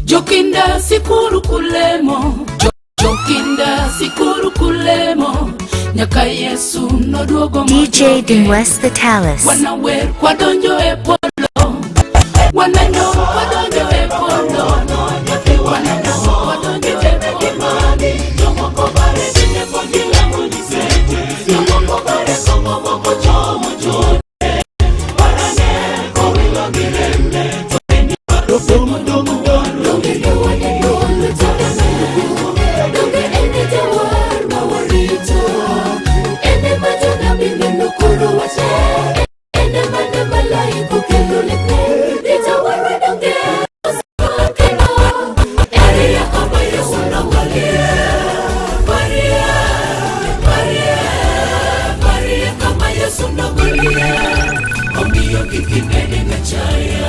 Jokinda sikuru kulemo, Jokinda sikuru kulemo, nyaka Yesu noduogo DJ Dinwest the Talus. Wanawer kwa donjo e polo, wanano kwa donjo e polo, wanano kwa donjo e polo. Jomoko bare dine pondila munisete, jomoko bare komo moko chomo chode, warane kowilo girende, toeni baro somo domo dono. Donge wane dolo chakana, donge ene jawar mawarito, ene majona binde nukuru wache, ene mane malaiko kendo lekne, dijawar donge osakeno, ere ya kama Yesu na walia, Maria kama Yesu na walia, omiyo kikimene ngachaya.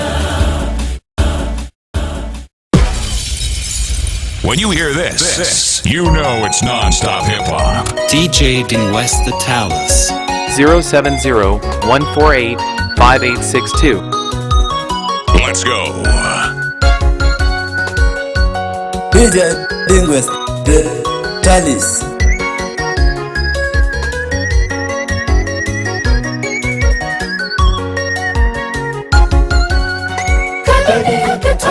When you hear this, you know it's non-stop hip-hop. DJ Dinwest the Talus. 070-148-5862. Let's go. DJ Dinwest the Talus.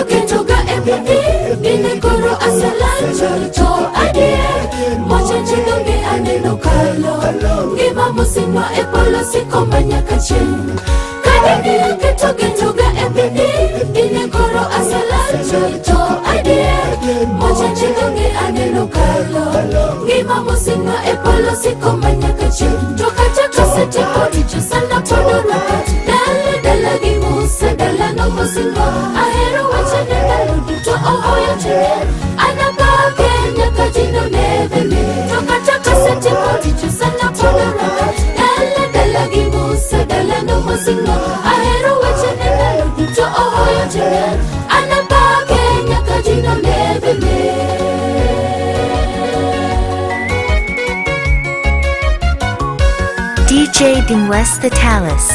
Ketoga MVP, Dinegoro Asalanjo, to Adie, Mocha Chidonge Aneno Kalo, Giva Musinwa Epolo Sikoma Nyakachin. Ketoga MVP, Dinegoro Asalanjo, to Adie, Mocha Chidonge Aneno Kalo, Giva Musinwa Epolo Sikoma Nyakachin. Tokacha Kasete Pori Chusana Polo Rakat, Dala Gimusa, Dala no Musinwa, Ahero Wachane Dalo, to Ohoyo Chile, Anapake Nyakajino Nevele, Tokacha Kasete Pori Chusana Polo Rakat, Dala Gimusa, Dala no Musinwa, Ahero Wachane Dalo, to Ohoyo Chile, Anapake Nyakajino Nevele. DJ Dinwest the Talus.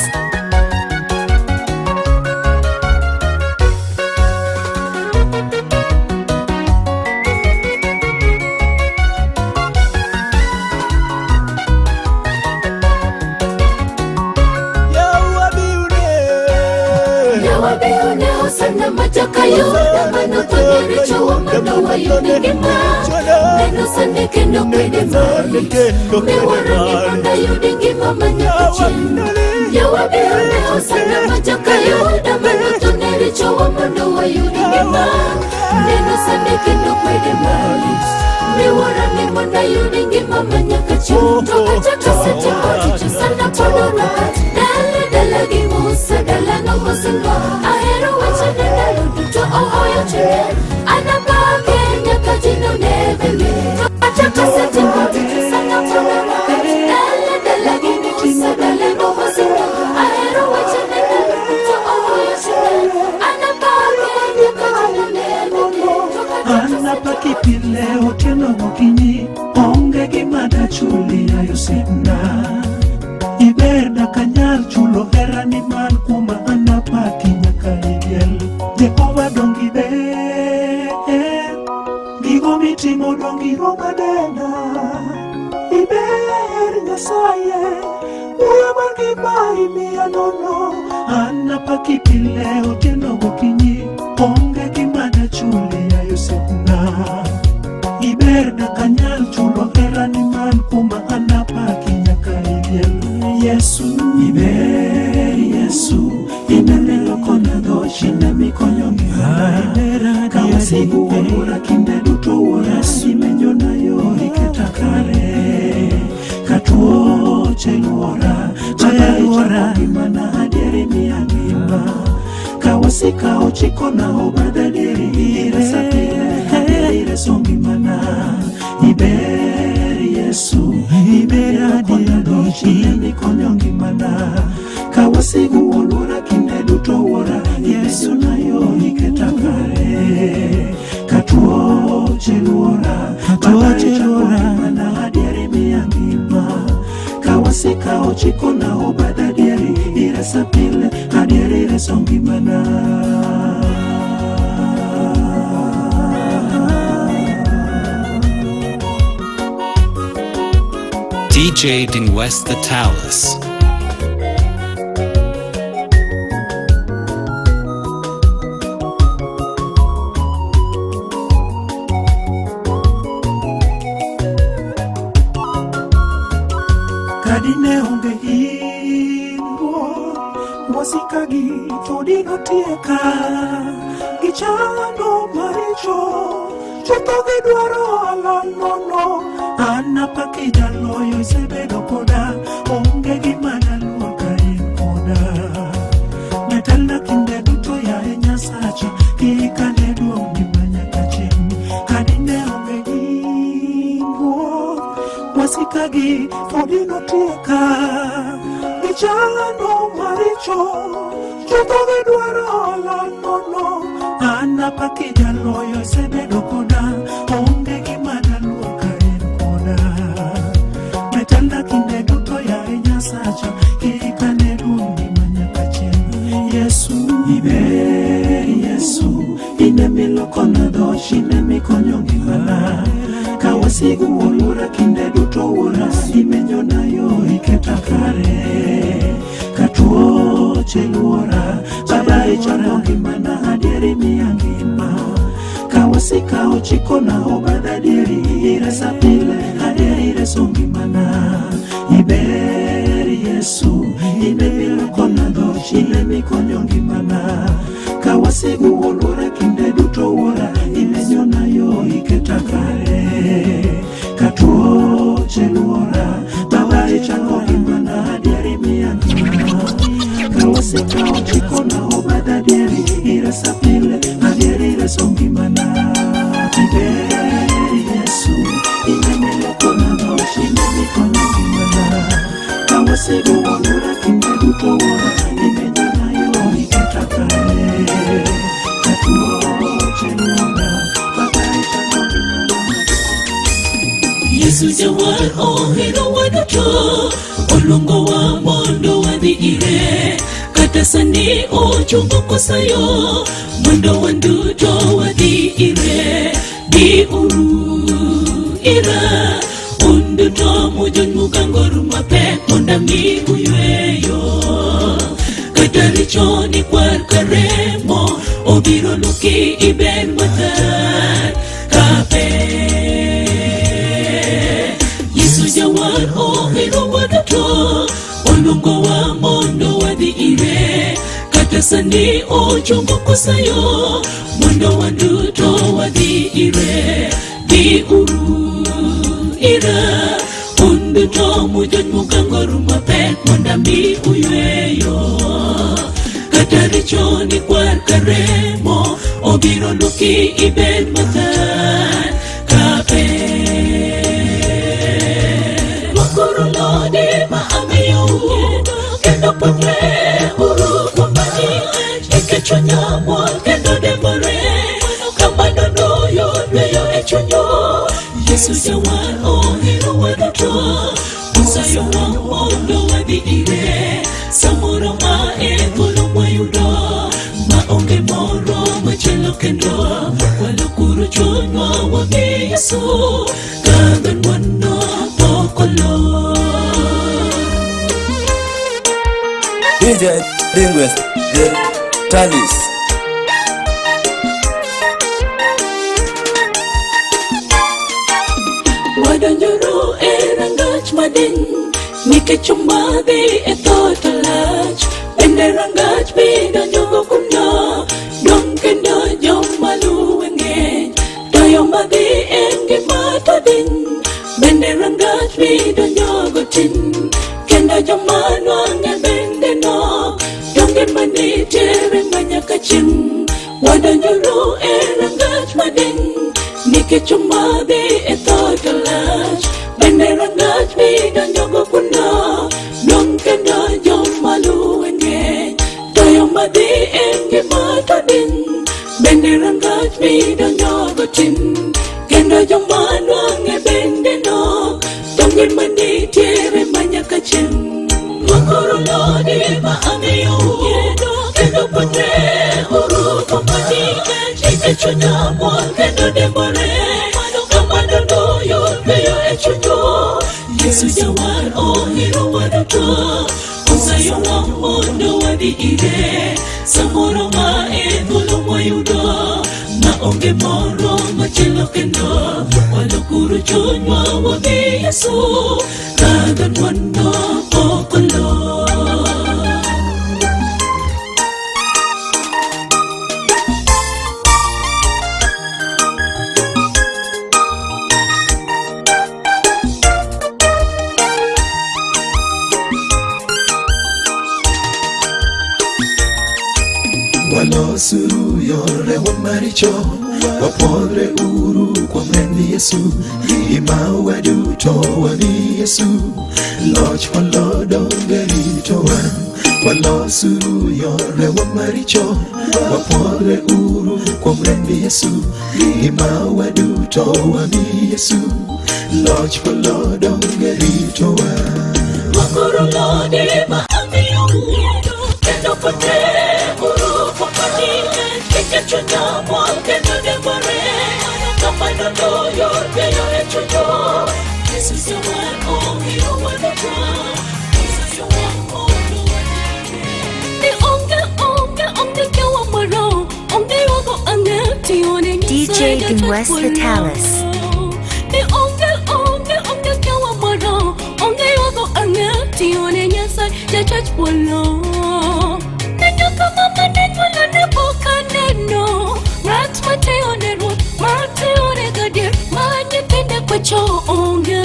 Yawabiune Hosanna Majakayo, Namano Tonyeri Chowa Mano Wayune Gima, Neno Sande Kendo Kwede Mali, Mewarani Manda Yudi Gima Manyakachin. Yawabiune Hosanna Majakayo, Namano Tonyeri Chowa Mano Wayune Gima, Neno Sande Kendo Kwede Mali, Mewarani Manda Yudi Gima Manyakachin. Tokacha Kasete Pori Chusana Polo Rakat, Dala Gimusa, Dala no Musinwa, Ahero Wachane Dalo, to Ohoyo Chile, Anapake Nyakajino Nevele, Tokacha Kasete Pori Chusana Polo Rakat, Dala Gimusa, Dala no Musinwa, Ahero Wachane Dalo, to Ohoyo Chile, Anapake Nyakajino Nevele, Anapaki pile otieno gokinyi, onge gimada chuli ayo simna. Iberda kanyar chulo herani man kuma anapaki nyaka igel. Jehova dongi ber, gigo mitimo dongi romadena. Iber Nyasaye, uya margima imiya nono. Anapaki pile otieno gokinyi, onge gimada chuli ayo simna. Iberda kanyar chulo herani man kuma anapaki nyaka igel. Yesu, Iber Yesu, inanelo kona doshi na mikonyo ngihana. Kawasigu wamura kinde duto wora simenyo na yo iketa kare. Katuo cheluora, chayalora imana adieri miyangima. Kawasika ochiko na obada diri ire sapile, ire songimana. Iber Yesu, Iber kona doshi na mikonyo ngimana. Kawasigu wamura kinde duto wora Yesu na yo iketa kare. Katuo cheluora, imana adieri miyangima. Kawasika ochiko na obada dieri ire sapile adieri ire songimana. DJ Ding West the Talus. Kadine onge hingo wasikagi todi gotieka gichano maricho chutho gidwaro alanono anapaki jaloyo isebedo koda onge gima nyalo ka in koda metalna kinde duto yae Nyasacha kikane duong' gima nyaka chieng' kadine onge hingo wasikagi todi gotieka gichano maricho chutho gidwaro alanono anapaki jaloyo isebedo koda onge gima nyalo ka in koda metanda kinde duto yae Nyasacha kikane duong' gima nyaka chieng' Yesu iber Yesu ine milokona dhosh ine mikonyo ngimana ka wasigu oluora kinde duto wuora imenyona yo iketa kare ka tuoche luora Baba ichano ngimana adieri miya ngima ka wasika ochikona obadha adieri iresa pile adieri ireso ngimana iber Yesu ine milokona dhosh ine mikonyo ngimana ka wasigu oluora kinde duto wuora imenyona yo iketa kare ka tuoche luora Baba ichano ngimana adieri miya ngima ka wasika ochikona obadha adieri iresa pile adieri ireso ngimana iber Yesu ine milokona dhosh ine mikonyo ngimana ka wasigu oluora kinde duto wuora imenyona yo iketa kare ka tuoche luora Baba ichano ngimana Yesu jawar ohero waduto olungo wa mondo wadhi ire kata sani ochungo kosayo mondo wanduto wadhi ire di uru ira unduto mujon mugangoru mapek monda mi uyweyo kata richo ni kwar karemo obiro luki iben matar kape Jawar ohero waduto olungo wa mondo wadhi ire kata sani ochungo kosayo mondo wanduto wadhi ire di uru ira unduto mujon mugangoru mapek monda mi uyweyo kata richo ni kwar karemo obiro luki iben matar kape Lodi maamiyo kendo patre uru kumbani ikechonya mol kendo demore kamano noyo dweyo echunyo Yesu jawar ohero waduto usayo wa mondo wadhi ire samoro ma ekolo mwayudo maonge moro machielo kendo walokuro chunywa wagi Yesu kadhan wano DJ Ding West the Talus. Wadonjoro rangach madin nikech umadhi thot lach bende rangach bidonjogo kuno dong kendo joma luwe ng'eny to madhi en gima todin bende rangach bidonjogo tin kendo joma nwang'e bende nok donge manitiere manyaka chieng' wadonjoro rangach madin nikech umadhi thot lach bende rangach bidonjogo kuno dong kendo joma luwe ng'eny to madhi en gima todin bende rangach bidonjogo tin kendo joma nwang'e bende nok donge manitiere manyaka chieng' wakoro lodi ma amiyo kendo patre uru kumbani ikechonya mol kendo demore kamano noyo dweyo echunyo Yesu jawar ohero waduto Osayo mondo wadhi ire Samoro ma thuolo mwayudo Ma onge moro machielo kendo Walokuru chunywa wadhi Yesu Kadho dwando okolo Walosuru yore wa maricho Wapodre uru kwa mrendi Yesu Gima waduto wani Yesu Loch walodo ngerito wan Walosuru yore wa maricho Wapodre uru kwa mrendi Yesu Gima waduto wani Yesu Loch walodo ngerito wan Wakuru lode maamiyo mwedo Kendo pote Chuna mwake na demare Kama nono yorbe yore chuno Yesu sewa ohiro wadata Yesu sewa ohiro wadata Ni onge kiawa maro Onge yogo ane tione DJ Dingwest the Talus. Ni onge kiawa maro Onge yogo ane tione nyasa ya church polo Nenyo kama manenyo lane boka neno Rat mateo nero, mateo negadir Manye pende kwa cho onge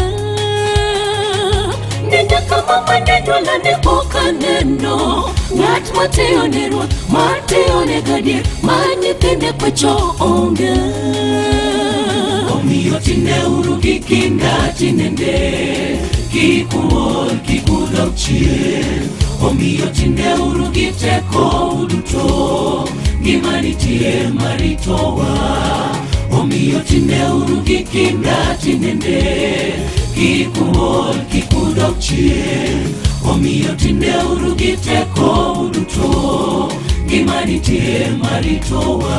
Nenyo kama manenyo lane boka neno Rat mateo nero, mateo negadir Manye pende kwa cho onge Omiyo tine urugi kinda tinende Kikuol kikudok chien Omiyo tinde urugi teko uduto Gimani tie maritowa Omiyo tinde urugi kinda tinende Kikuol kikudok chien Omiyo tinde urugi teko uduto Gimani tie maritowa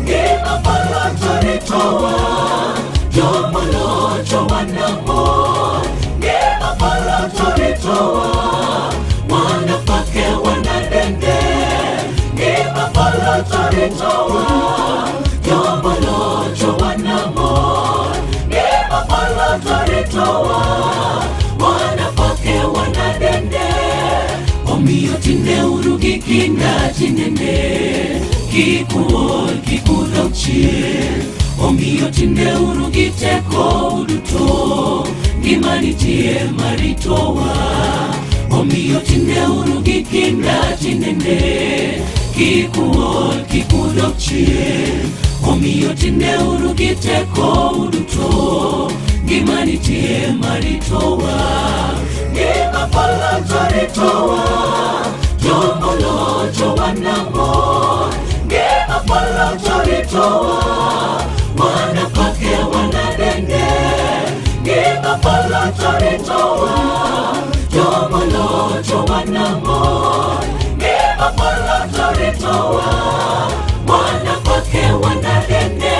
Gima palato ritowa Jomo locho wanamor Gima palato ritowa Wanapake wanadende Gima palato ritowa Jomo locho wanamor Gima palato ritowa Wanapake wanadende Omiyo tinde urugi kinda tinende Kikuol kikudok chien Omiyo tinde urugi teko uduto Gimani tie maritowa Omiyo tinde urugi kinda tinende Kikuol kikudok chien Omiyo tinde urugi teko uduto Gimani tie maritowa Gima palato ritowa Jomo locho wanamor Gima palato ritowa Wanapake wanadende Gima palato ritowa Jomo locho wanamor Gima palato ritowa Wanapake wanadende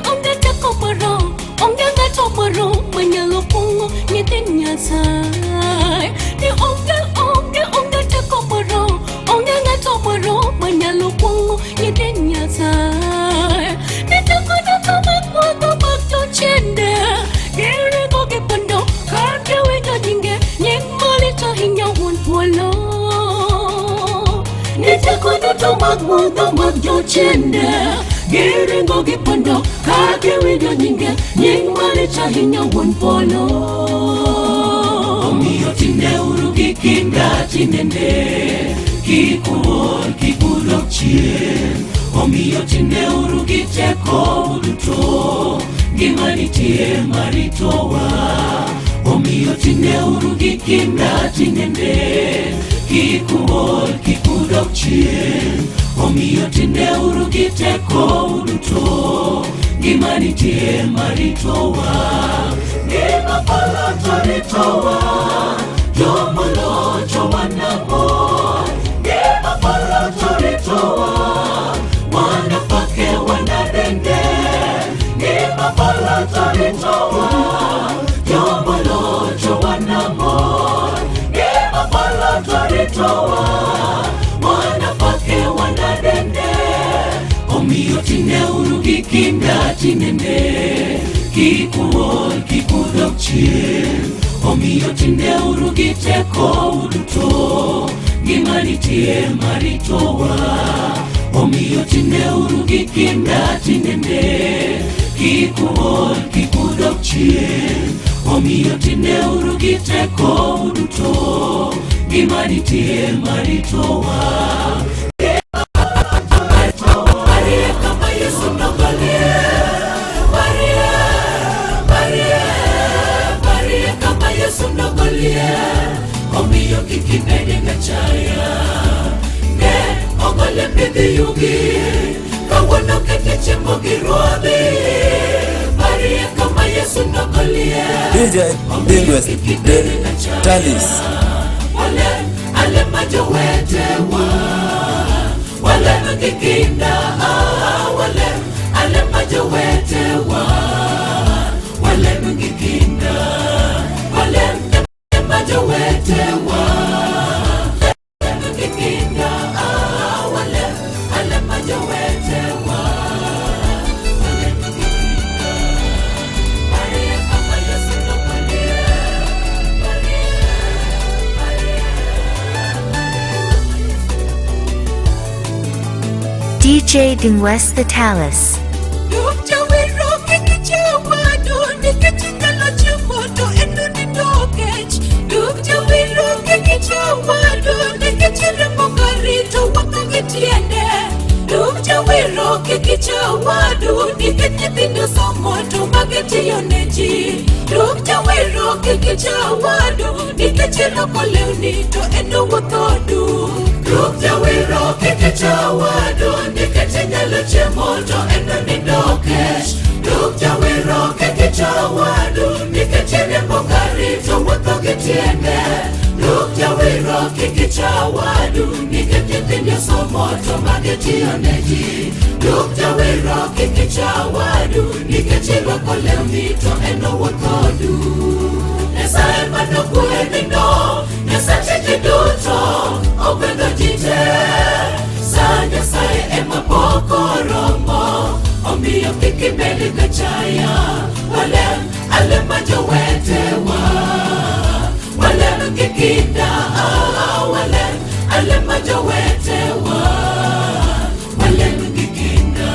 Onge teko maro Onge ngato maro Manyalo pungo nyitin nyasai Ni onge teko maro Onge ngato maro Manyalo pungo nyitin nyasai Ni teko na kama magto chende Gere goge pando Kake wega jinge Nying malito hinya wunpolo Ni teko na magto chende Gere goge pando Kake wega jinge Nying malito hinya wunpolo Omiyo tinde urugi kinda tinende Kikuol kikudok chien Omiyo tinde urugi teko uduto Gimani tie maritowa Omiyo tinde urugi kinda tinende Kikuol kikudok chien Omiyo tinde urugi teko uduto Gimani tie maritowa Gima pala toritowa Jomolo jowanamo Gima pala toritowa Wanafake wanadende Gima pala toritowa Jomolo jowanamo Gima pala toritowa Wanafake wanadende Omiyo tine urugi kinda tinene Kikuol kikudok chien Omiyo tinde urugi teko uduto Gima nitie maritowa Omiyo tinde urugi kinda tinene Kikuol kikudok chien Omiyo tinde urugi teko uduto Gima nitie maritowa Omiyo kikibede ngachaya Ne ogole pidhi yugi Kawano kete chemo giruadhi Maria kama Yesu nogolie DJ Linguist The Talis. Wale ale majowete wa Wale mkikinda Wale ale majowete wa Wale mkikinda Wale majowete wa mkikinda Wale ale majowete wa Wale mkikinda Maria kama Yesu nogolie DJ Linguist The Talis. Kichawadu nikithindo somo to mageti yoneji Rukjawero kichawadu nikechelo koleuni to endo wothodu Rukjawero kichawadu nikechenyalo chemo to endo nidokesh Rukjawero kichawadu nikechere mbongari to wotho getiende Rukjawero kichawadu nikethindo somo to mageti yoneji Rukjawero kichawadu nikechelo koleuni to endo wothodu Nesae manoku edino Nesache jiduto Obendo jite Sa Nesae ema poko romo Omiyo kikibeli gachaya Walem ale majowete wa Walem kikinda Walem ale majowete wa Walem kikinda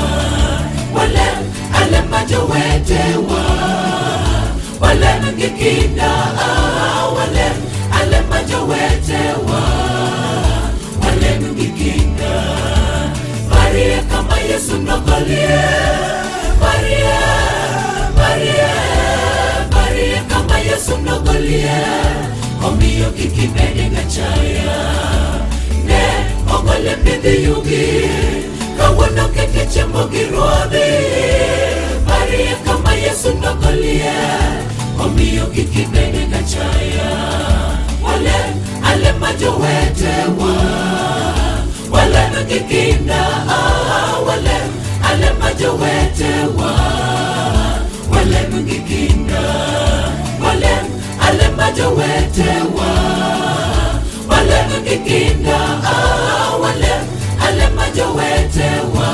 Walem ale majowete wa Walem kikinda Walem ale majowete wa Walem kikinda Maria kama Yesu nogolie Maria kama Yesu nogolie Omiyo kikibede ngachaya Ne ogole pidhi yugi Kawano kete chemo giruadhi Maria kama Yesu nogolie Omiyo kikibede ngachaya Wale ale majowete wa Wale mkikinda Wale ale majowete wa Wale mkikinda Wale ale majowete wa Wale mkikinda Wale ale majowete wa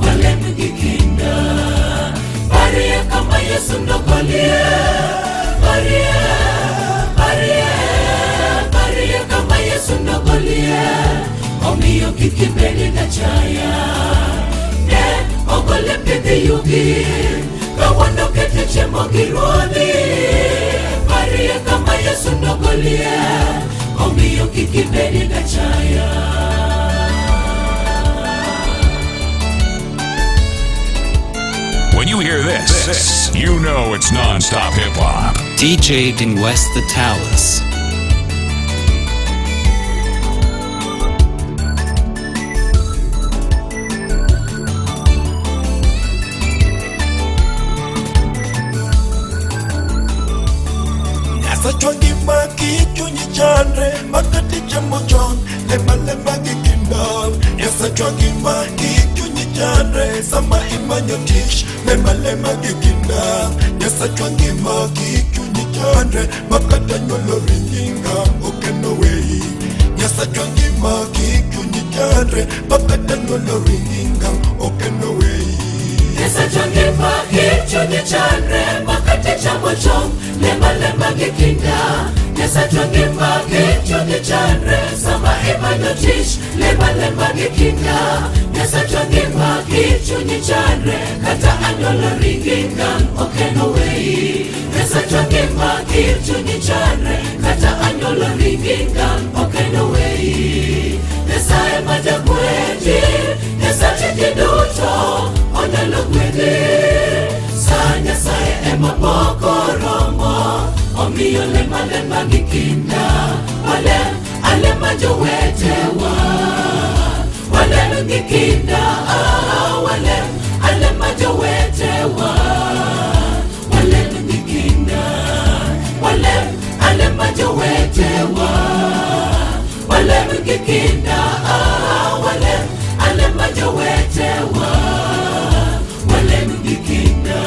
Wale mkikinda Maria kama Yesu nogolie Maria kama Yesu nogolie Omiyo kikibede ngachaya Ne ogole pidhi yugi Kawano kete chemo giruadhi Maria kama Yesu nogolie Omiyo kikibede ngachaya When you hear this, you know it's non-stop hip-hop. DJ Linguist The Talis. makati chamochon lema gikinda Yasa chwangima kikyunyi jare sama imanyo tish lema gikinda Yasa chwangima kikyunyi jare makata nyolo ringinga okeno wei Yasa chwangima kikyunyi jare makata nyolo ringinga okeno wei Yasa chwangima kikyunyi jare makata chamochon lema gikinda Yasa chwangima kikyunyi jare sama imanyo tish lema gikinda Yasa chwangima kikyunyi jare kata anyolo ringinga okeno wei Yasa chwangima kikyunyi jare kata anyolo ringinga okeno wei Yasa emaja kweji Yasa chikiduto onelo kwede Sanya sae ema poko romo Omiyo lema gikinda Alema jowetewa Walem gikinda Alema jowetewa Walem gikinda Alema jowetewa Walem gikinda Alema jowetewa Walem gikinda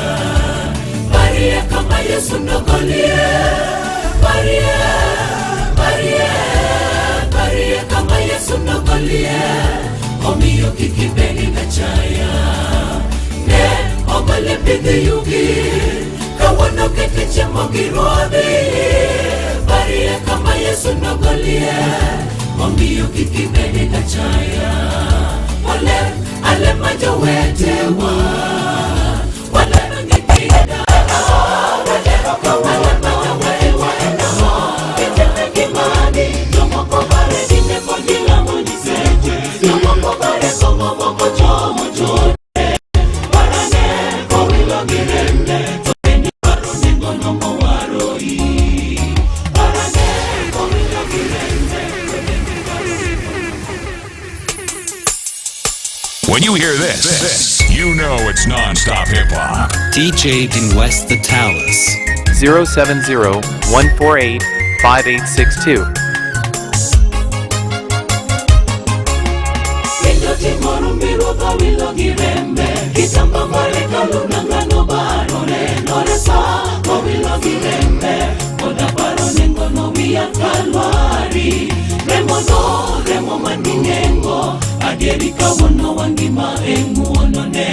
Barie kama Yesu nogolie Barie kama Yesu nogolie Omiyo kikibeni na chaya Ne ogole pidhi yugi Kawono keteche mogirodhi Barie kama Yesu nogolie Omiyo kikibeni na chaya Alema jowetewa Walem gikinda When you hear this, you know it's non-stop hip-hop. DJ in West the Talus. 070-148-5862. Remo mandinengo adierika wono wangima emuonone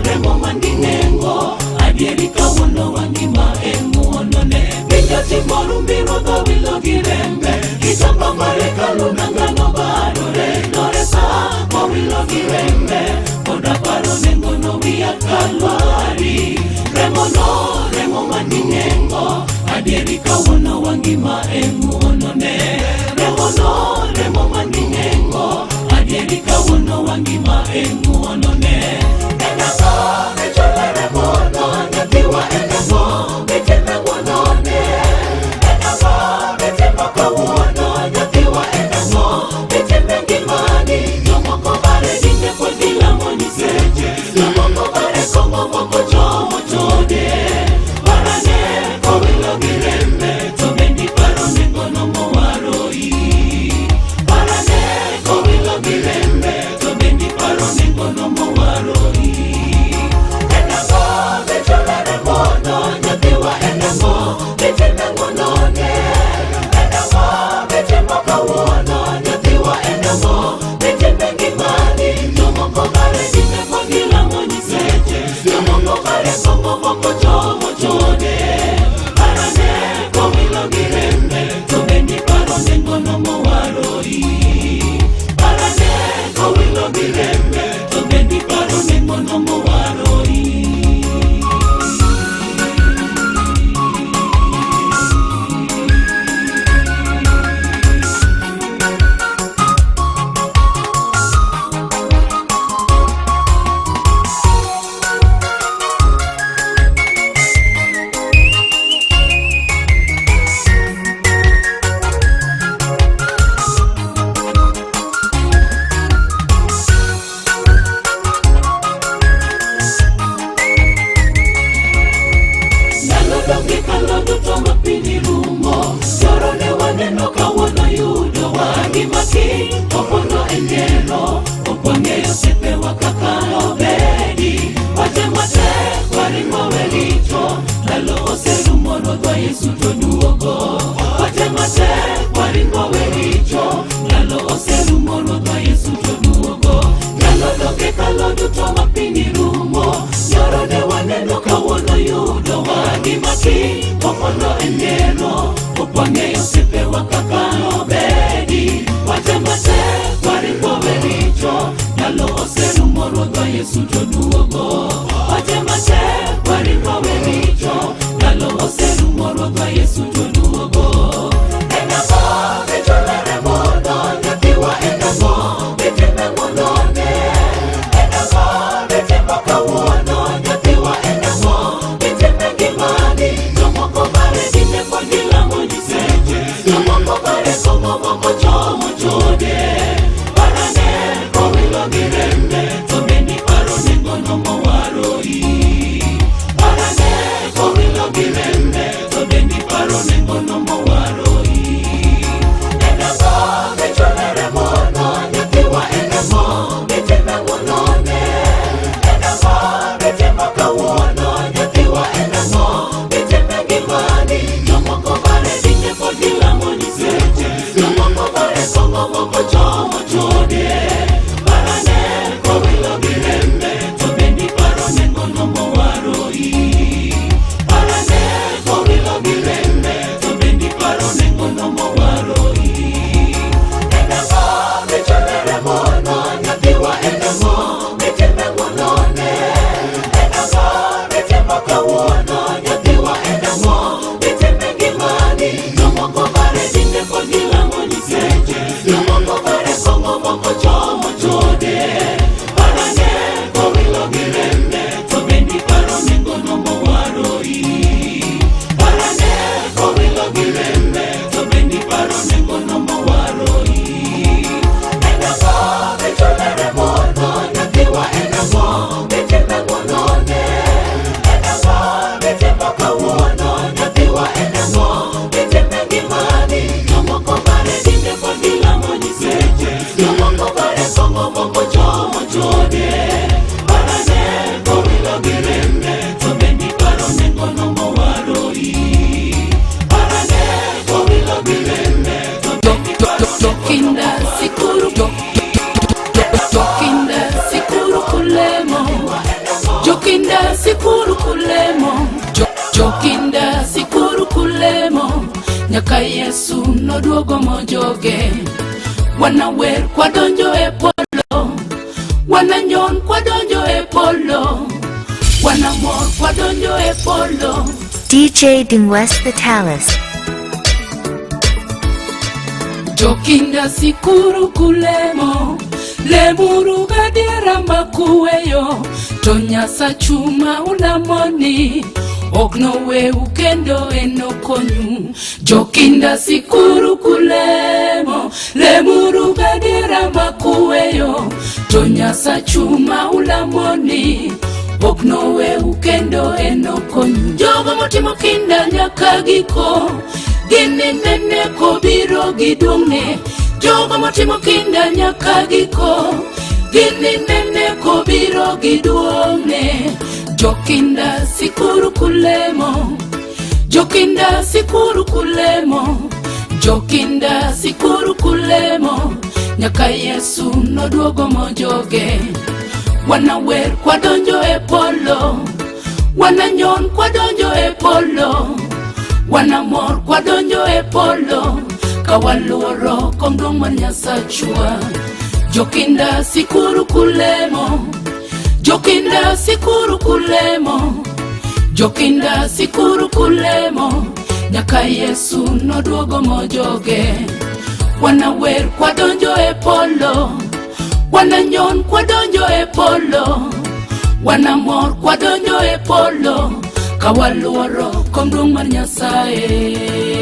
Remo mandinengo adierika wono wangima emuonone Vijoti morumbiro do wilo girembe Kitamba mareka lunangano barore Noresa mo wilo girembe Oda paro nengo no via kalwari Remo mandinengo adierika wono wangima emuonone Remo mandinengo adierika wono wangima emuonone Enako mechole remono Natiwa enako mecheme wonone Enako mecheme kwa wagi maki opondo engero opwangeyo sepe wakakalo bedi wache mate waringo welito lalo oserumo rodwa Yesu toduogo wache mate waringo welito lalo oserumo rodwa Yesu toduogo lalo doke kalo duto mapini rumo yorode waneno kawono yudo wagi maki opondo engero opwangeyo sepe wakakalo bedi wache mate waringo welito lalo oserumo rodwa Yesu toduogo wache mate waringo welito lalo oserumo rodwa Yesu toduogo enamo vitolere mono nyathiwa enamo vitime monone enamo vitimo kawuono nyathiwa enamo vitime gimani jomoko bare dine kodilamo nyiseche jomoko bare somo moko chomo chode barane kowilo girembe to bendi paro nengono mowaroi barane kowilo girembe to bendi paro nengono mowaroi enamo vitolere mono nyathiwa enamo vitime monone enamo vitimo kawuono nyathiwa enamo vitime gimani jomoko bare dine kodilamo nyiseche jomoko bare somo moko chomo chode barane kowilo girembe to bendi paro nengono mowaroi barane kowilo girembe to bendi paro nengono mowaroi enamo vitolere mono nyathiwa enamo vitime monone enamo vitimo kawuono nyathiwa enamo vitime gimani jomoko bare dine kodilamo nyiseche jomoko bare somo moko chomo chode barane kowilo girembe to bendi paro nengono mowaroi barane kowilo girembe to bendi paro nengono mowaroi enamo vitolere mono nyathiwa enamo vitime monone enamo vitimo kawuono nyathiwa enamo vitime gimani jomoko bare dine kodilamo nyiseche jomoko bare somo moko chomo chode barane kowilo girembe to bendi paro nengono mowaroi barane kowilo girembe to bendi paro jokinda sikuru jokinda sikuru kulemo jokinda sikuru kulemo jokinda sikuru kulemo nyaka Yesu noduogo mojoge wanawer kwadonjo e polo wananyon kwadonjo e polo wanamor kwadonjo e polo DJ West the Talus. jokinda sikuru kulemo lemuru gadiera makuweyo to nyasa chuma unamoni okno weu kendo enokonyu jokinda sikuru kulemo lemuru gadiera makuweyo to nyasa chuma ulamoni okno weu kendo enokonyu jogo motimo kinda nyaka giko gini nene kobiro gidungne jogo motimo kinda nyaka giko gini nene kobiro giduongne jokinda sikuru kulemo jokinda sikuru kulemo jokinda sikuru kulemo nyaka Yesu noduogo mojoge wanawer kwadonjo e polo wananyon kwadonjo e polo wanamor kwadonjo e polo kawaluoro kondong mar Nyasachwa jokinda sikuru kulemo jokinda sikuru kulemo jokinda sikuru kulemo nyaka Yesu noduogo mojoge wanawer kwadonjo e polo wananyon kwadonjo e polo wanamor kwadonjo e polo kawaluoro kondong mar Nyasaye.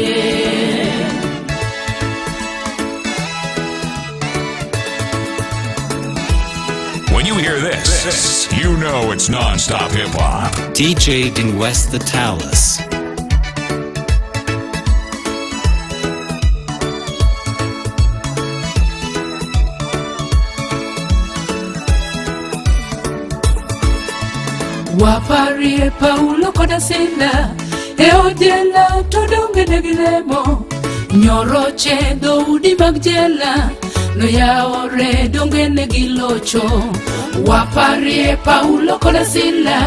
When you hear this, you know it's non-stop hip-hop. DJ West the Talus. Waparie Paulo koda Sila e odiela to donge ne gilemo. Nyoroche dhoudi mag jela no yaore donge ne gilocho. Waparie Paulo koda Sila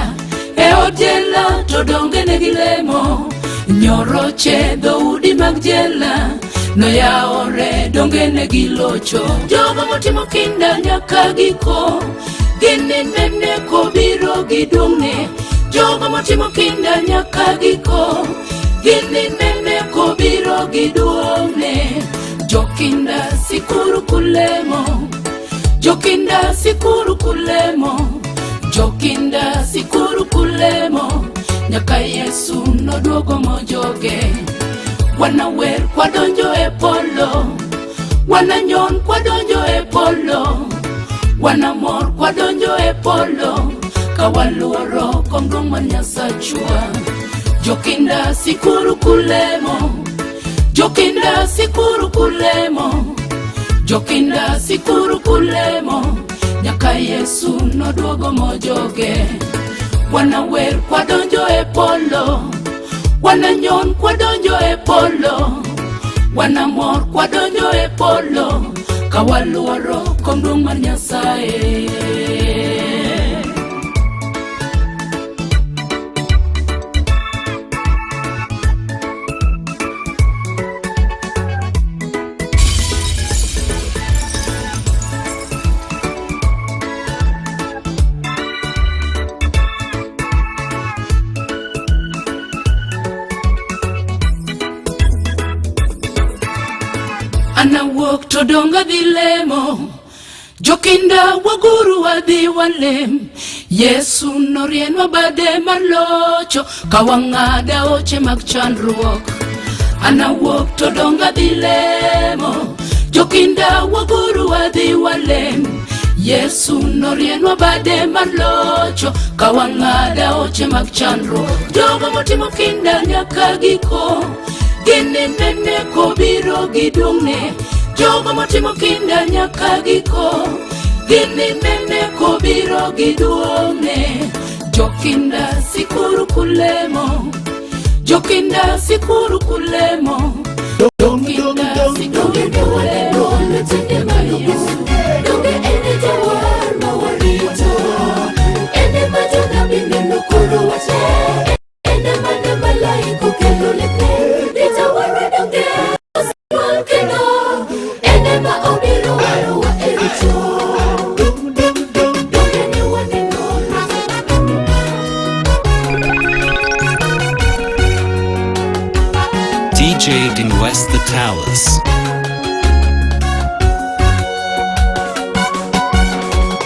e odiela to donge ne gilemo. Nyoroche dhoudi mag jela no yaore donge ne gilocho. Jogo motimo kinda nyaka giko gini nene ko biro gidungne. Jogo motimo kinda nyaka giko gini nene ko biro gidungne. Jokinda sikuru kulemo, jokinda sikuru kulemo, jokinda sikuru kulemo. Nyaka Yesu no duogo mojoge. Wana wer kwa donjo e polo, wana nyon kwa donjo e polo, wana mor kwa donjo e polo. Kawaluoro kongdong manyasachua. Jokinda sikuru kulemo, jokinda sikuru kulemo, jokinda sikuru kulemo. Nyaka Yesu no duogo mojoge. Wana wer kwa donjo e polo, wana nyon kwa donjo e polo, wana mor kwa donjo e polo. Kawaluoro kongdong manyasae. Anawuok to donga dilemo, jokinda waguru wadhi walem. Yesu norienwa bade malocho, kawang'ada oche mag chandruok. Anawuok to donga dilemo, jokinda waguru wadhi walem. Yesu norienwa bade malocho, kawang'ada oche mag chandruok. Jogo motimo kinda nyaka giko gini nene ko biro gidungne. Jogo motimo kinda nyaka giko gini nene ko biro gidungne. Jokinda sikuru kulemo, jokinda sikuru kulemo, jokinda sikuru kulemo. Donge ene jawar mawarito, ene majona bineno kuro wache, ene mane malaiko kendo lepe. DJ in West the Talus.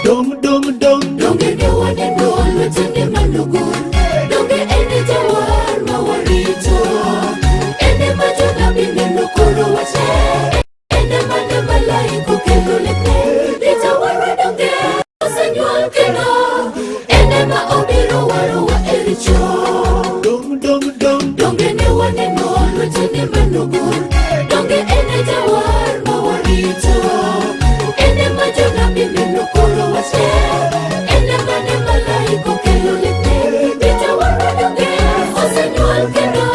Dong dong dong Donge ne wane dol wetende malugur. Donge ene jawar mawarito, ene majona bineno kuro wache, ene mane malaiko kendo lepe. Dijawar donge osenyuol kendo, ene ma obiro waro wa ericho. dong dong dong Donge ne wane dol wetende malugur. Donge ene jawar mawarito, ene majona bineno kuro wache, ene mane malaiko kendo lepe. Dijawar donge osenyuol kendo,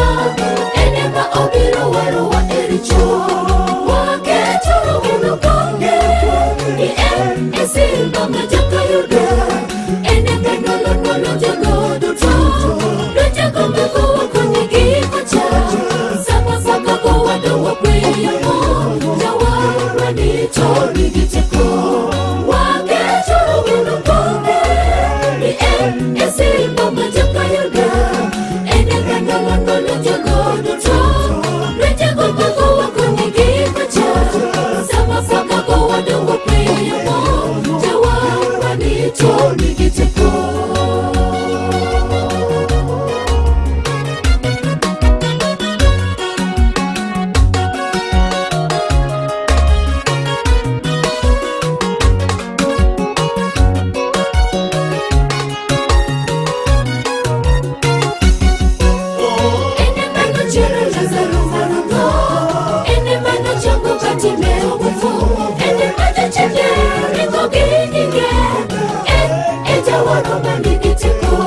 ene ma obiro waro wa ericho. Waketo uno konge, ni esimba majaka yuda, ene kanolo nolo jago duto. Lujago mego wako nigi kocha, saka saka go wado wakweya mo. Jawara ni tori giteko. Waketo uno konge, ni esimba majaka yuda, ene kanolo nolo jago duto. Lujago mego wako nigi kocha, saka saka go wado wakweya mo. Jawara ni tori giteko. Ene mano chero Lazaro marugo, ene mano chango Bartimeo bufo, ene mano chende ringo ginige, jawaro manigi teko.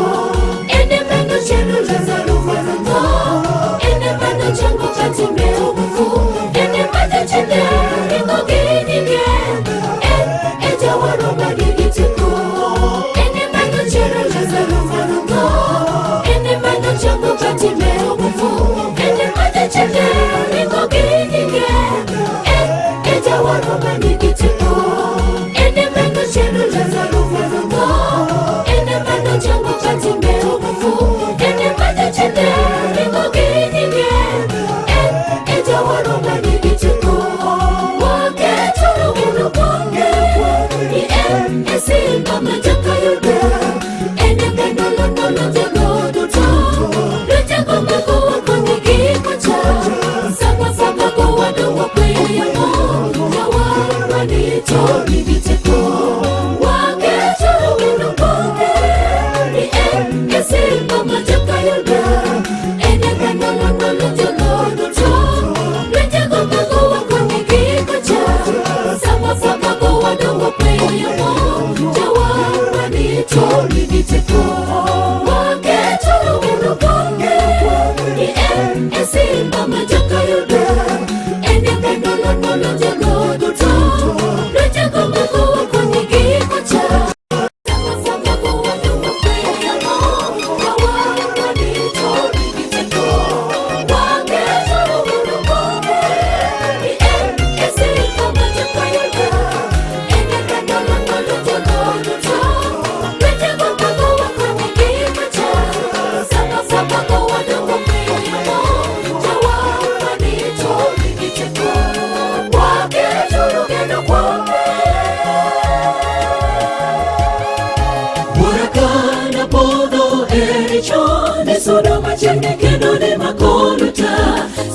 machiegni kendo ne makoluta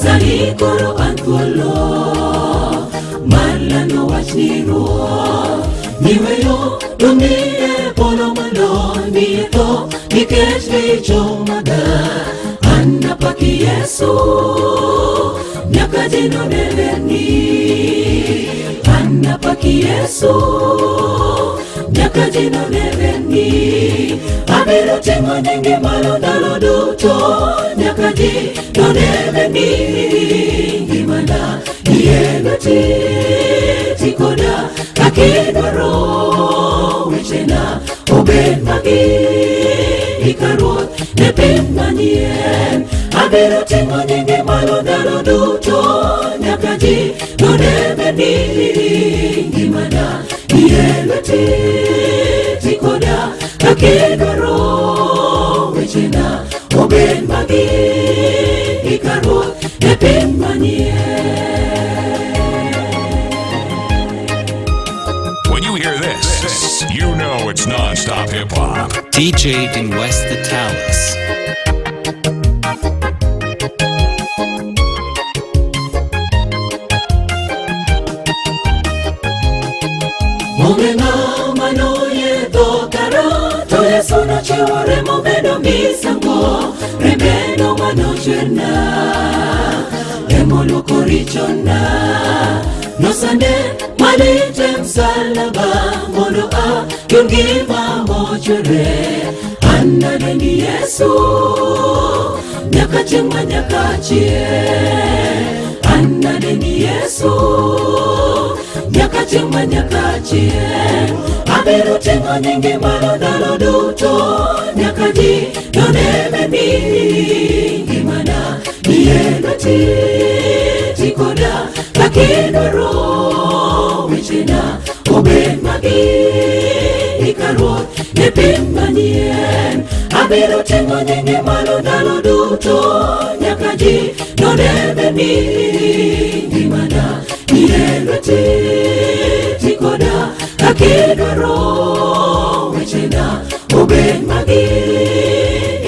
sani koro an thuolo mar lando wach ni Ruoth niweyo dunie polo malo nie tho nikech richo maga an napaki Yesu nyaka jino neverni an napaki Yesu nyaka jino neverni abiro ting'o nyinge malo ndalo duto nyaka jino neverni ngimana nie lweti tikoda kakidwaro wechena obed magi ika Ruoth ne piny manyien abiro ting'o nyinge malo ndalo duto nyaka jino neverni ngimana nie lweti tikoda kakidwaro wechena obed magi ika Ruoth ne piny manyien. When you hear this, you know it's non-stop hip-hop. DJ in West the Talus. Omena manoye dokaro to Yesu nochiwo remo bedo misango remeno manochwerna emoluoko richona nosande malite msalaba mondo ayud ngima mochwere an adendi Yesu nyaka chieng' ma nyaka chieng' an adendi Yesu nyaka chieng' ma nyaka chieng' abiro ting'o nyinge malo ndalo duto nyaka jino neverni ngimana nie lweti tikoda kakidwaro wechena obed magi ika Ruoth ne piny manyien abiro ting'o nyinge malo ndalo duto nyaka jino neverni ngimana nie lweti tikoda kakidwaro wechena obed magi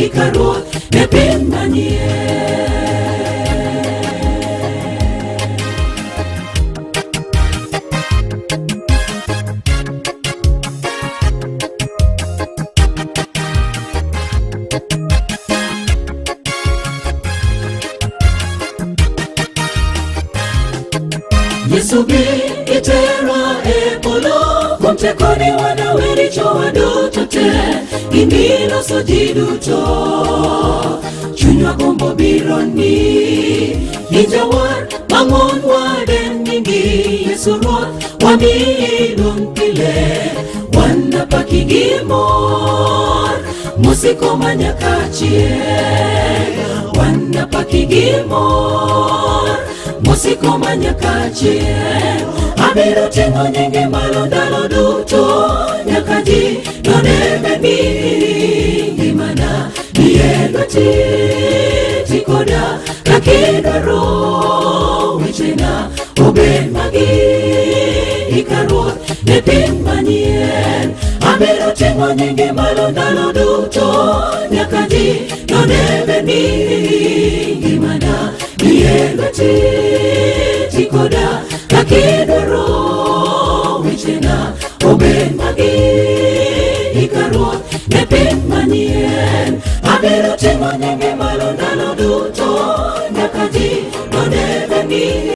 ika Ruoth ne piny manyien. Yesu bi itera e polo kuom tekone wanawe richowa duto te gimiloso ji duto chunywa gombo bironi ijawar mang'on waden nyingi Yesu Ruoth wamiyi luong pile wanapaki gimor musiko manyaka chieng' wanapaki gimor musiko manyaka chieng' abiro ting'o nyinge malo ndalo duto nyaka jino neverni ngimana nie lweti tikoda kakidwaro wechena obed magi ika Ruoth ne piny manyien abiro ting'o nyinge malo ndalo duto nyaka jino neverni ngimana nie lweti tikoda kakidwaro wechena obed magi ika Ruoth ne piny manyien abiro ting'o nyinge malo ndalo duto nyaka jino neverni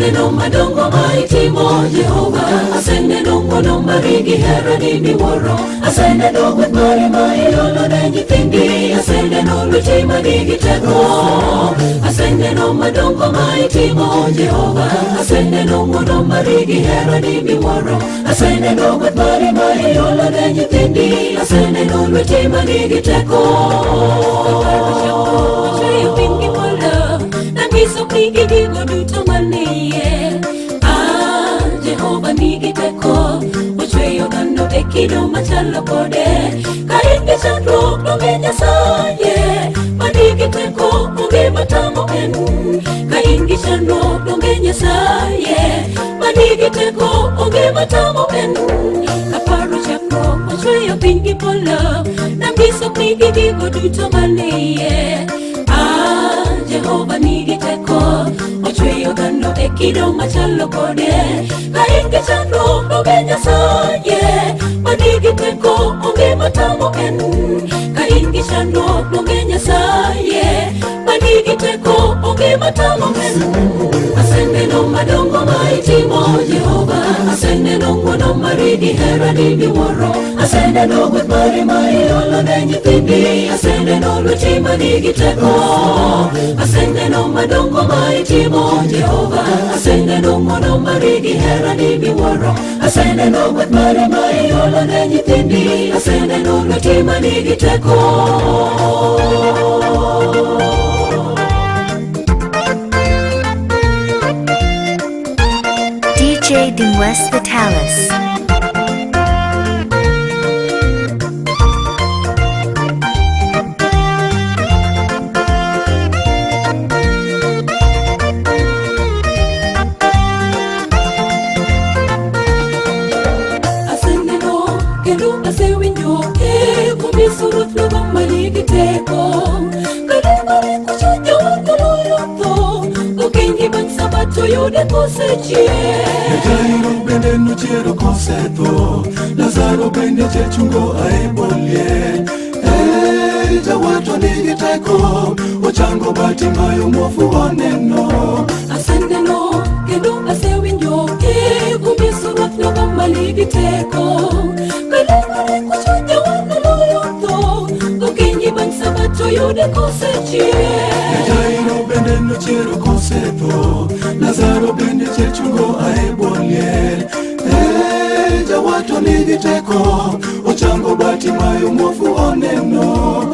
aseneno madongo ma itimo Jehova, aseneno ng'wono mari gi herani miwuoro, aseneno gweth mari ma iolo ne nyithindi, aseneno lweti manigi teko, aseneno madongo ma itimo Jehova, aseneno ng'wono mari gi herani miwuoro, aseneno gweth mari ma iolo ne nyithindi, aseneno lweti manigi teko. Chweyo piny gi polo, nanyiso pigi gigo duto manie. Jehova nigi teko, ochweyo dhano e kido machalo kode. Ka in gi chandruok donge Nyasaye manigi teko, onge matamo en. Ka in gi chandruok donge Nyasaye manigi teko, onge matamo en. Ka paro chakruok ochweyo piny gi polo, nanyiso pigi gigo duto manie. Jehova nigi teko, ochweyo dhano e kido machalo kode. Ka in gi chandruok donge Nyasaye manigi teko, onge matamo en. Ka in gi chandruok donge Nyasaye manigi teko, onge matamo en. Aseneno madongo ma itimo Jehova, aseneno ng'wono mari gi herani miwuoro, aseneno gweth mari ma iolo ne nyithindi, aseneno lweti manigi teko, aseneno madongo ma itimo Jehova, aseneno ng'wono mari gi herani miwuoro, aseneno gweth mari ma iolo ne nyithindi, aseneno lweti manigi teko. DJ Din West the Talus. Aseneno kendo asewinjo kumisurut logo manigi teko, kademare kuchonyo noloyo tho, gokinyi bang' sabato yude kosechie. Jairo bende nochiero kosetho, Lazaro bende chechungo ae bolie. Jawato nigi teko, ochango Bartimayo muofu oneno. Aseneno kendo asewinjo kumisurut logo manigi teko, kademare kuchonyo noloyo tho, gokinyi bang' sabato yude kosechie. Jairo bende nochiero kosetho, Lazaro bende chechungo ae bolie. Jawato nigi teko, ochango Bartimayo muofu oneno.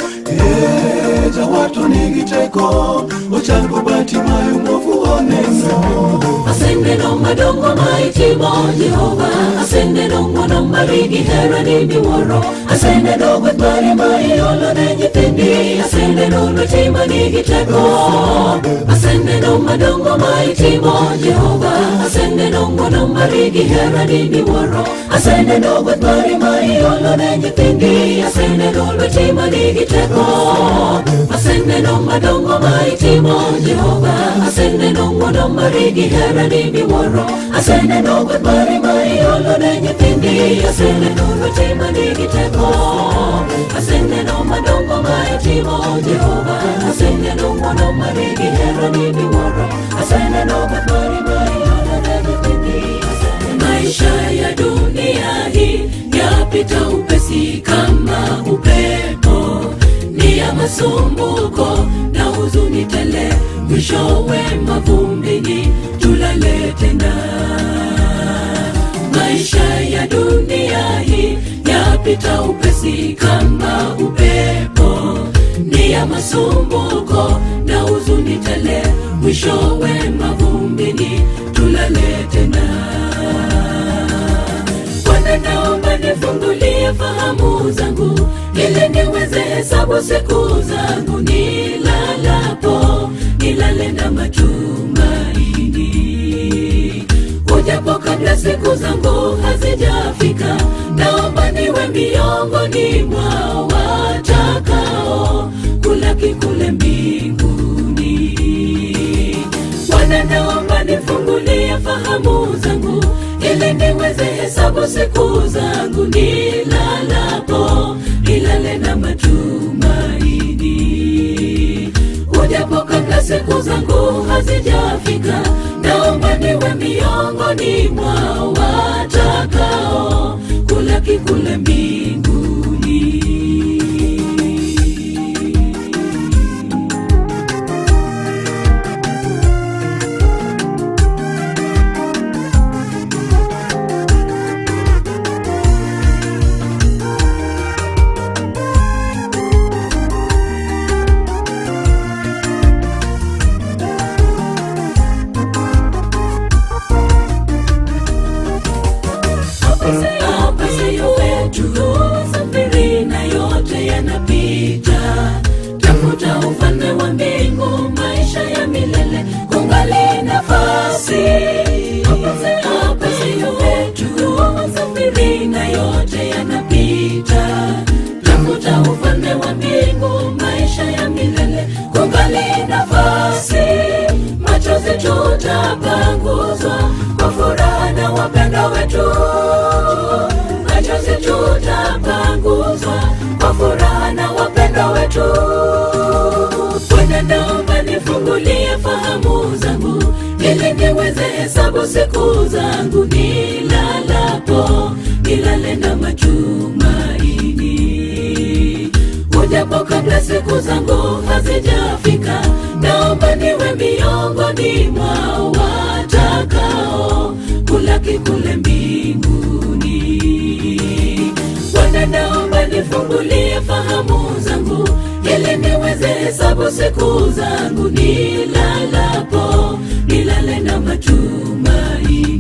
Jawato nigi teko, ochango Bartimayo muofu oneno. Aseneno madongo ma itimo Jehova, aseneno ng'wono mari gi herani miwuoro, aseneno gweth mari ma iolo ne nyithindi, aseneno lweti manigi teko, aseneno madongo ma itimo Jehova, aseneno ng'wono mari gi herani miwuoro, aseneno gweth mari ma iolo ne nyithindi, aseneno lweti manigi teko, aseneno madongo ma itimo Jehova, aseneno ng'wono mari gi herani miwuoro, aseneno gweth mari ma iolo ne nyithindi, aseneno lweti manigi teko, aseneno madongo ma itimo Jehova, aseneno ng'wono mari gi herani miwuoro, aseneno gweth mari ma iolo ne nyithindi. Maisha ya dunia hii yapita upesi kama upepo, ni ya masumbuko na huzuni tele, mwishowe mavumbini tulale tena. Maisha ya dunia hii yapita upesi kama upepo, ni ya masumbuko na huzuni tele, mwishowe mavumbini tulale tena. Bwana naomba nifungulie fahamu zangu, ili niweze hesabu siku zangu, nilalapo nilale na matumaini. Ujapo kabla siku zangu hazijafika, naomba niwe miongoni mwa watakao kulaki kule mbinguni. Bwana naomba nifungulie fahamu zangu, ili niweze hesabu siku zangu, nilalapo nilale na matumaini. Ujapo kabla siku zangu hazijafika, naomba niwe miongoni mwa watakao kulaki kule mbinguni. Safiri na yote yanapita, tafuta ufalme wa mbingu, maisha ya milele kungali nafasi. Hapa siyo wetu, safiri na yote yanapita, tafuta ufalme wa mbingu, maisha ya milele kungali nafasi. Machozi tutapanguzwa kwa furaha na wapendwa wetu, machozi tutapanguzwa kwa furaha na wapendwa wetu. Bwana, naomba nifungulie fahamu zangu, ili niweze hesabu siku zangu nilalapo, nilale na matumaini. Ujapo kabla siku zangu hazijafika, naomba niwe miongoni mwa watakao kulaki kule mbinguni. Bwana, naomba nifungulie fahamu zangu, ili niweze hesabu siku zangu nilalapo, nilale na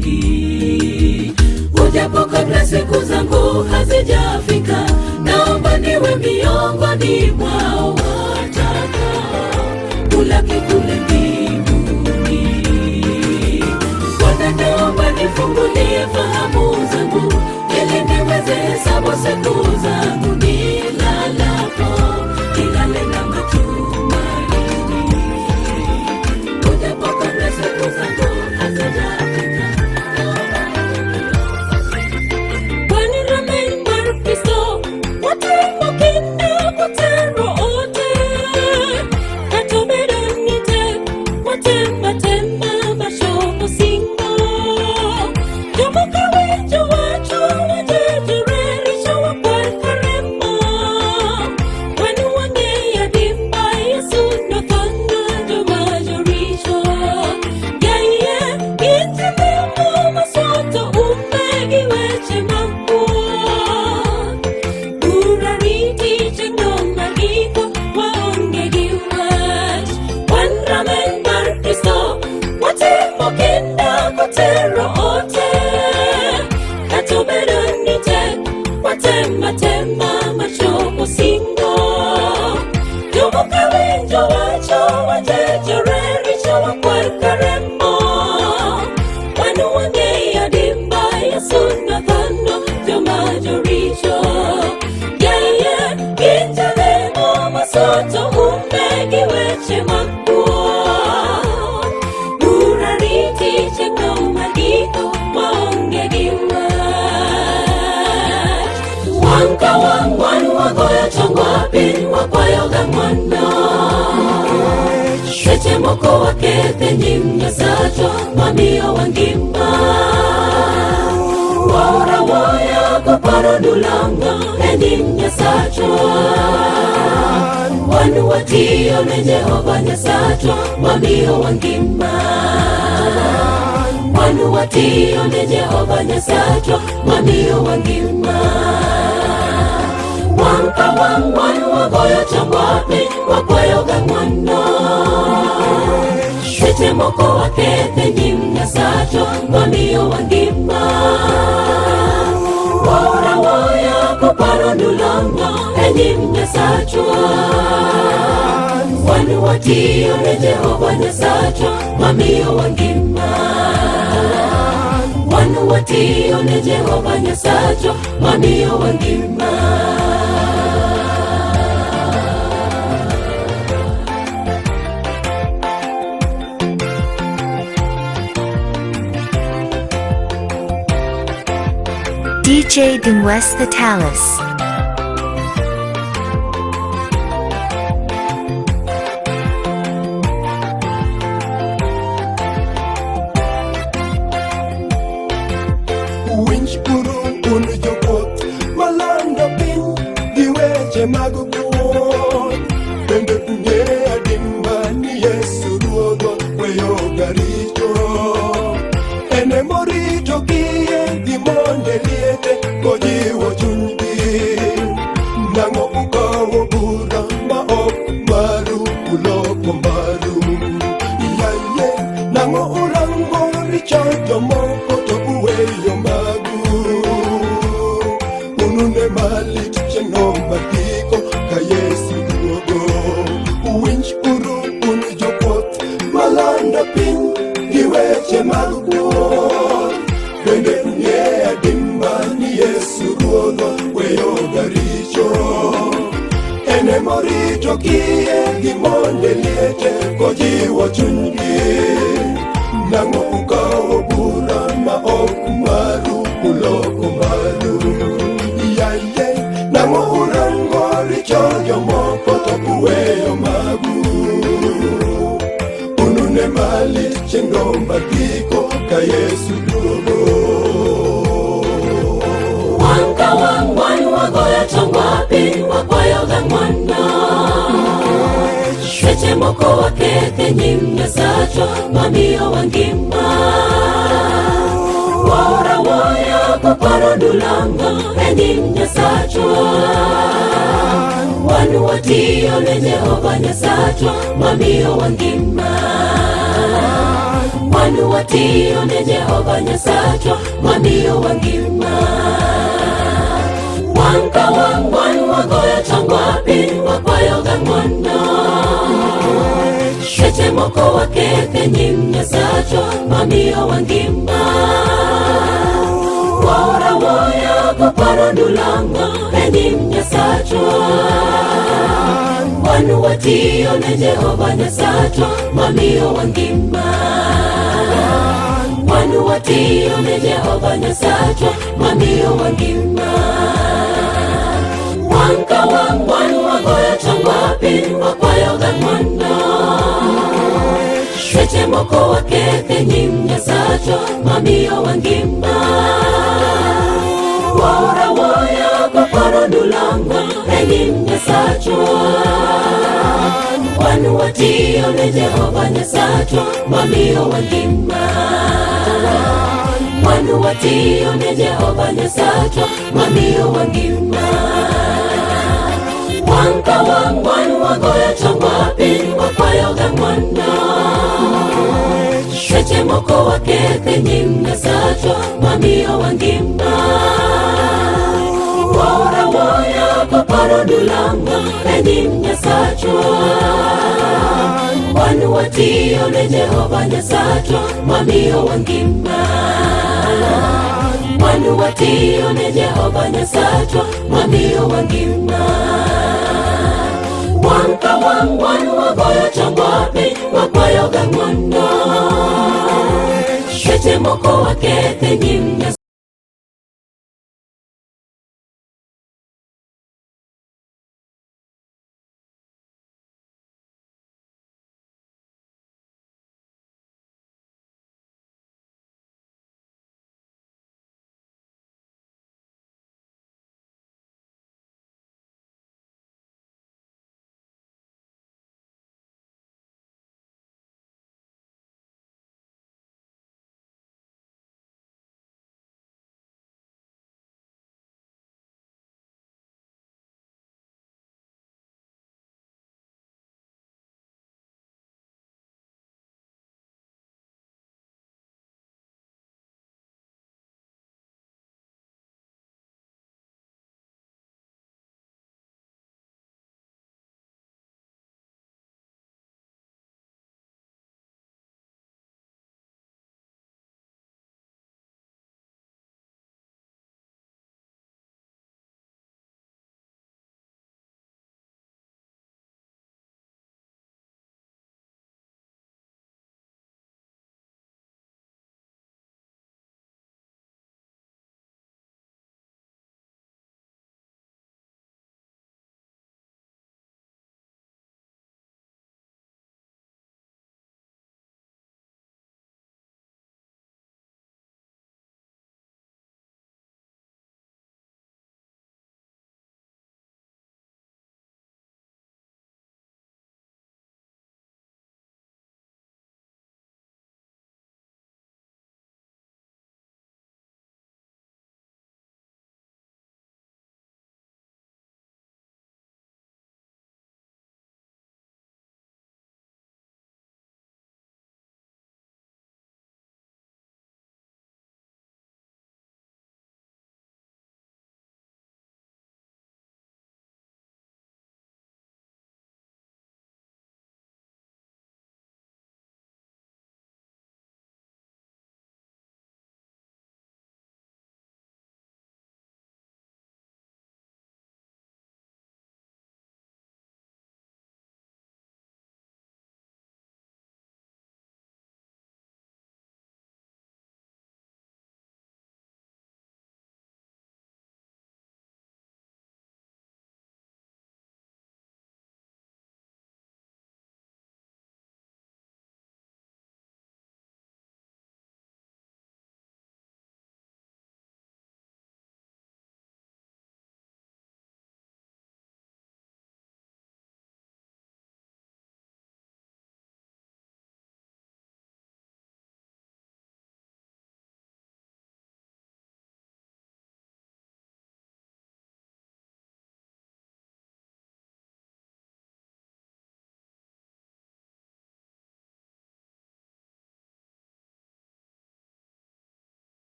matumaini. Ujapo kabla siku zangu hazijafika, naomba niwe miongoni mwa watakao kulaki kule mbinguni. Bwana, naomba nifungulie fahamu zangu, ili niweze hesabu siku zangu nilalapo, nilale na matumaini. Ujapo kabla siku zangu hazijafika, Bwana remember Kristo, wote mokinde kutero ote, katobedo nite, wote matemba mashoko singo, jomoka wecho wacho wajejereri shawa kwa karema, wenu wange ya dimba Yesu no thanda jomajorisho, yeye intimemo masoto umegi weche makua, urariti chendo magiko waonge giwach. Wan ramen mar Kristo, watemo kenda kotero ote, katobedo nite, watema tema machopo singo, jomoka winjo wacho wajejereri shawa kwa karemo, wanu wange ya dimba Yesu na thando jomajorisho, yeye injalemo masoto umegi weche makua, urariti chendo magiko waonge giwach. Wangka wangwan wagoyo chongwa piny wakwayo ga mwana, seche moko wakethe nyim Nyasacho mamiyo wangima, waora woya koparo dulanga e nyim Nyasacho, wanu watiyo ne Jehova Nyasacho mamiyo wangima, wanu watiyo ne Jehova Nyasacho mamiyo wangima. Wangka wangwan wagoyo chongwa piny wakwayo ga mwana, seche moko wakethe nyim Nyasacho mamiyo wangima, waora woya koparo dulanga e nyim Nyasacho, wanu watiyo ne Jehova Nyasacho mamiyo wangima, wanu watiyo ne Jehova Nyasacho mamiyo wangima. DJ Dinwest the Talus. Morito kie gimonde liete kojiwo chunygi Nango ukawo bura ma okumaru uloko maru Yaye nango urango richoyo moko tokuweyo magu Unune mali chengomba giko ka Yesu duogo Wanka wangwan wagoya chongwapi wakwayo gangwana Seche moko wakethe nyim Nyasacho mamiyo wangima Wora woya koparo dulanga nyim Nyasacho Wanu watiyo ne Jehova Nyasacho mamiyo wangima Wanu watiyo ne Jehova Nyasacho mamiyo wangima Wanka wangwan wagoya changwapi wakwayo gangwana Seche moko wakethe nyim Nyasacho mamiyo wangima Wora woya koparo dulanga nyim Nyasacho Wanu watiyo ne Jehova Nyasacho mamiyo wangima Wanu watiyo ne Jehova Nyasacho mamiyo wangima Wanka wangwan wagoya changwapi wakwayo gangwana Seche moko wakethe nyim Nyasacho mamiyo wangima Wora woya koparo dulanga nyim Nyasacho Wanu watiyo ne Jehova Nyasacho mamiyo wangima Wanu watiyo ne Jehova Nyasacho mamiyo wangima Wanka wangwan wagoya changwapi wakwayo gangwana Seche moko wakethe nyim Nyasacho mamiyo wangima Wora woya koparo dulanga nyim Nyasacho Wanu watiyo ne Jehova Nyasacho mamiyo wangima Wanu watiyo ne Jehova Nyasacho mamiyo wangima Wanka wangwan wagoya changwapi wakwayo gangwana Seche moko wakethe nyim Nyasacho